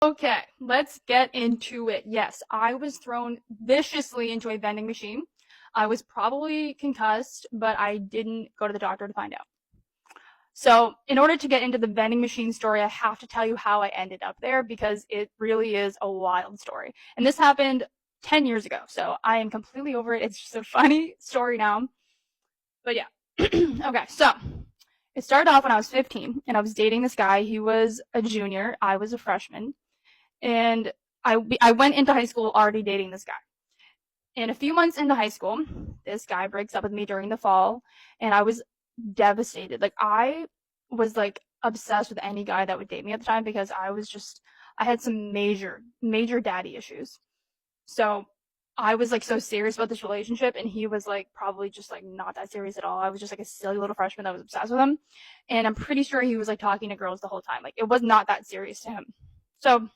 Okay, let's get into it. Yes, I was thrown viciously into a vending machine. I was probably concussed, but I didn't go to the doctor to find out. So, in order to get into the vending machine story, I have to tell you how I ended up there because it really is a wild story. And this happened 10 years ago, so I am completely over it. It's just a funny story now. But yeah. Okay, so it started off when I was 15 and I was dating this guy. He was a junior, I was a freshman. And I went into high school already dating this guy. And a few months into high school, this guy breaks up with me during the fall, and I was devastated. Like I was like obsessed with any guy that would date me at the time because I had some major daddy issues. So I was like so serious about this relationship, and he was like probably just like not that serious at all. I was just like a silly little freshman that was obsessed with him, and I'm pretty sure he was like talking to girls the whole time. Like it was not that serious to him. So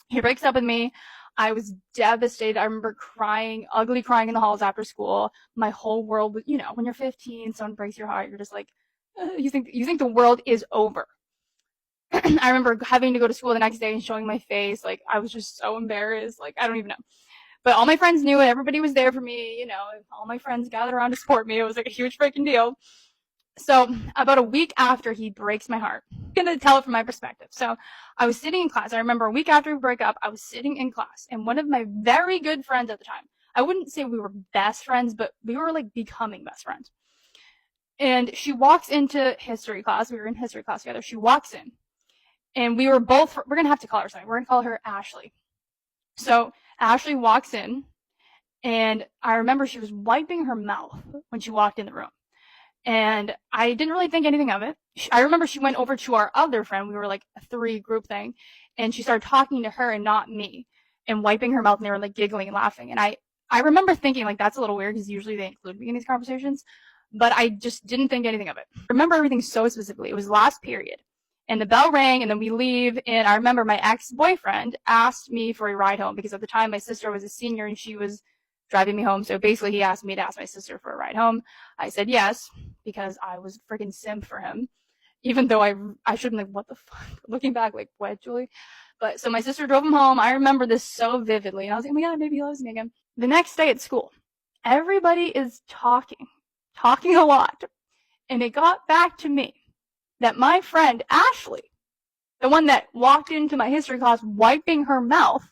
he breaks up with me. I was devastated. I remember crying, ugly crying in the halls after school. My whole world was, when you're 15, someone breaks your heart, you're just like, you think the world is over. I remember having to go to school the next day and showing my face. Like I was just so embarrassed. Like I don't even know. But all my friends knew it. Everybody was there for me. All my friends gathered around to support me. It was like a huge freaking deal. So about a week after he breaks my heart, I'm going to tell it from my perspective. So I was sitting in class. I remember a week after we break up, I was sitting in class, and one of my very good friends at the time, I wouldn't say we were best friends, but we were like becoming best friends. And she walks into history class. We were in history class together. She walks in, and we're going to have to call her something. We're going to call her Ashley. So Ashley walks in, and I remember she was wiping her mouth when she walked in the room. And I didn't really think anything of it. I remember she went over to our other friend. We were like a 3 group thing. And she started talking to her and not me and wiping her mouth. And they were like giggling and laughing. And I remember thinking like, that's a little weird because usually they include me in these conversations. But I just didn't think anything of it. I remember everything so specifically. It was last period. And the bell rang and then we leave. And I remember my ex-boyfriend asked me for a ride home because at the time my sister was a senior and she was driving me home. So basically he asked me to ask my sister for a ride home. I said yes because I was freaking simp for him. Even though I should have been like, what the fuck? Looking back, like, what, Julie? But so my sister drove him home. I remember this so vividly. And I was like, oh my God, maybe he loves me again. The next day at school, everybody is talking a lot. And it got back to me that my friend Ashley, the one that walked into my history class wiping her mouth,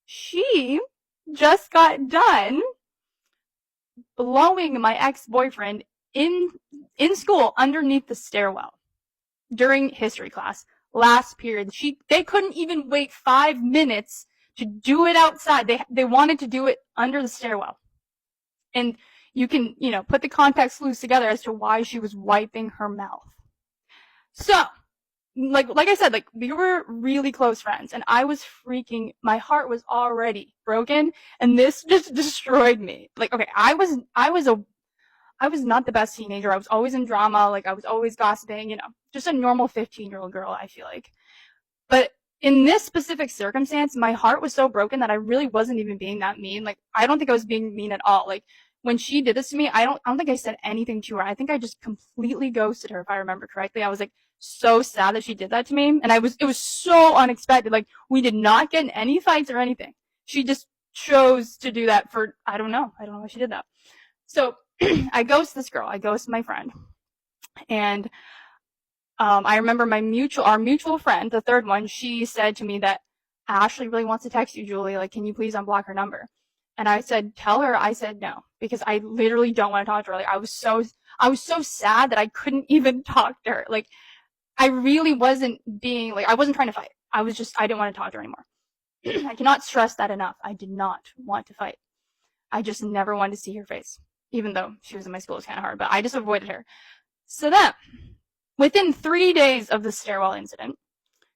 she just got done blowing my ex-boyfriend in school underneath the stairwell during history class last period. They couldn't even wait 5 minutes to do it outside. They wanted to do it under the stairwell. And you can, put the context clues together as to why she was wiping her mouth. So, like I said, like we were really close friends, and I was my heart was already broken, and this just destroyed me. Like, okay, I was not the best teenager. I was always in drama. Like I was always gossiping, just a normal 15-year-old girl, I feel like. But in this specific circumstance, my heart was so broken that I really wasn't even being that mean. Like, I don't think I was being mean at all. Like, when she did this to me, I don't think I said anything to her. I think I just completely ghosted her, if I remember correctly. I was like so sad that she did that to me. And it was so unexpected. Like, we did not get in any fights or anything. She just chose to do that for, I don't know why she did that. So I ghost this girl. I ghost my friend. And I remember our mutual friend, the third one, she said to me that Ashley really wants to text you, Julie. Like, can you please unblock her number? And I said, tell her. I said no, because I literally don't want to talk to her. Like, I was so sad that I couldn't even talk to her. Like, I really wasn't I wasn't trying to fight. I didn't want to talk to her anymore. I cannot stress that enough. I did not want to fight. I just never wanted to see her face, even though she was in my school. It was kind of hard, but I just avoided her. So then, within 3 days of the stairwell incident,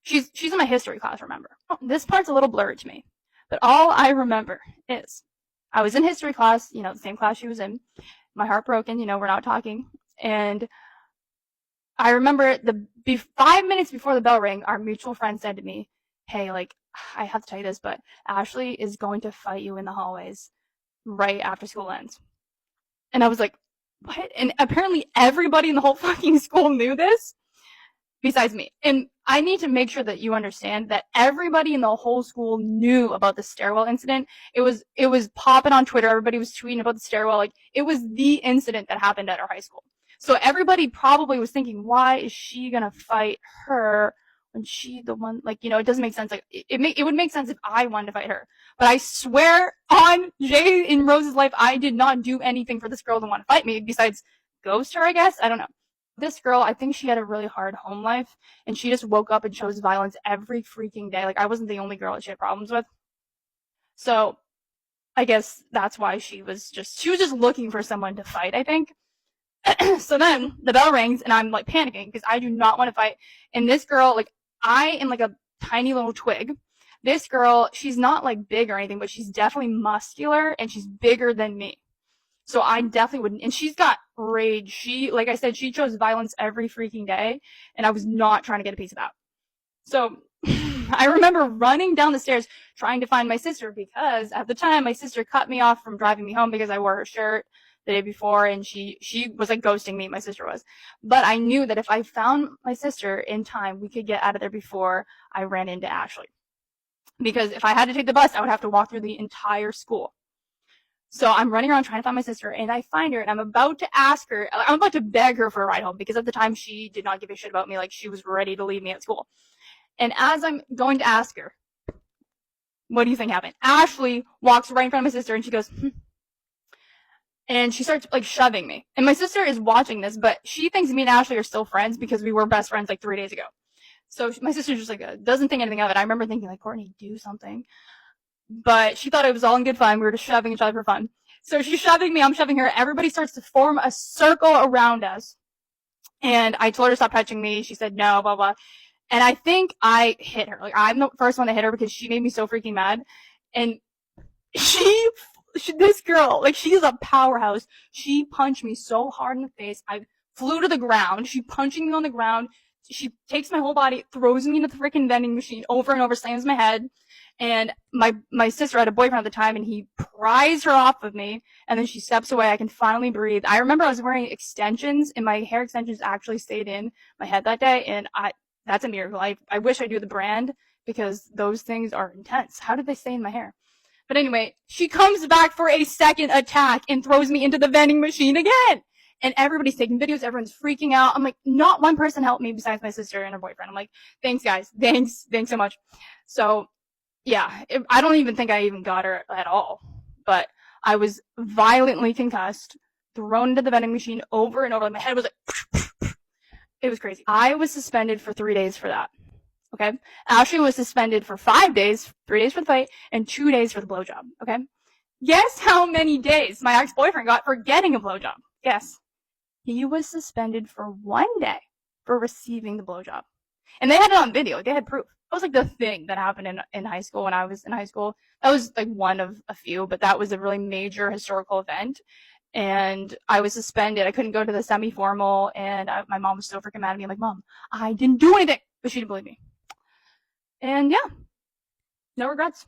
she's in my history class, remember. This part's a little blurry to me, but all I remember is I was in history class, the same class she was in. My heart broken, we're not talking. And I remember 5 minutes before the bell rang, our mutual friend said to me, hey, like, I have to tell you this, but Ashley is going to fight you in the hallways right after school ends. And I was like, what? And apparently everybody in the whole fucking school knew this, besides me. And I need to make sure that you understand that everybody in the whole school knew about the stairwell incident. It was popping on Twitter. Everybody was tweeting about the stairwell. Like, it was the incident that happened at our high school. So everybody probably was thinking, why is she gonna fight her when she the one, like, you know, it doesn't make sense. Like, it would make sense if I wanted to fight her. But I swear on Jay in Rose's life, I did not do anything for this girl to want to fight me besides ghost her, I guess. I don't know. This girl, I think she had a really hard home life, and she just woke up and chose violence every freaking day. Like, I wasn't the only girl that she had problems with. So I guess that's why she was just looking for someone to fight, I think. So then the bell rings and I'm like panicking because I do not want to fight. And this girl, like, I am like a tiny little twig. This girl, she's not like big or anything, but she's definitely muscular and she's bigger than me. So I definitely wouldn't. And she's got rage. She, like I said, she chose violence every freaking day. And I was not trying to get a piece of that. So I remember running down the stairs trying to find my sister because at the time my sister cut me off from driving me home because I wore her shirt the day before, and she was like ghosting me, my sister was. But I knew that if I found my sister in time, we could get out of there before I ran into Ashley. Because if I had to take the bus, I would have to walk through the entire school. So I'm running around trying to find my sister, and I find her, and I'm about to beg her for a ride home, because at the time she did not give a shit about me. Like, she was ready to leave me at school. And as I'm going to ask her, what do you think happened? Ashley walks right in front of my sister, and she goes, and she starts like shoving me. And my sister is watching this, but she thinks me and Ashley are still friends because we were best friends like 3 days ago. So my sister just like doesn't think anything of it. I remember thinking like, Courtney, do something. But she thought it was all in good fun. We were just shoving each other for fun. So she's shoving me, I'm shoving her. Everybody starts to form a circle around us. And I told her to stop touching me. She said no, blah, blah. And I think I hit her. Like, I'm the first one to hit her because she made me so freaking mad. And this girl, like, she's a powerhouse. She punched me so hard in the face. I flew to the ground. She punching me on the ground. She takes my whole body, throws me into the freaking vending machine over and over, slams my head. And my sister had a boyfriend at the time, and he pries her off of me. And then she steps away. I can finally breathe. I remember I was wearing extensions, and my hair extensions actually stayed in my head that day. And that's a miracle. I wish I knew the brand because those things are intense. How did they stay in my hair? But anyway, she comes back for a second attack and throws me into the vending machine again. And everybody's taking videos. Everyone's freaking out. I'm like, not one person helped me besides my sister and her boyfriend. I'm like, thanks, guys. Thanks so much. So, yeah, I don't even think I even got her at all. But I was violently concussed, thrown into the vending machine over and over. Like, my head was like, it was crazy. I was suspended for 3 days for that. Okay? Ashley was suspended for 5 days, 3 days for the fight, and 2 days for the blowjob. Okay? Guess how many days my ex-boyfriend got for getting a blowjob? Guess. He was suspended for 1 day for receiving the blowjob. And they had it on video. They had proof. That was like the thing that happened in high school when I was in high school. That was like one of a few, but that was a really major historical event. And I was suspended. I couldn't go to the semi-formal, and my mom was so freaking mad at me. I'm like, Mom, I didn't do anything. But she didn't believe me. And yeah, no regrets.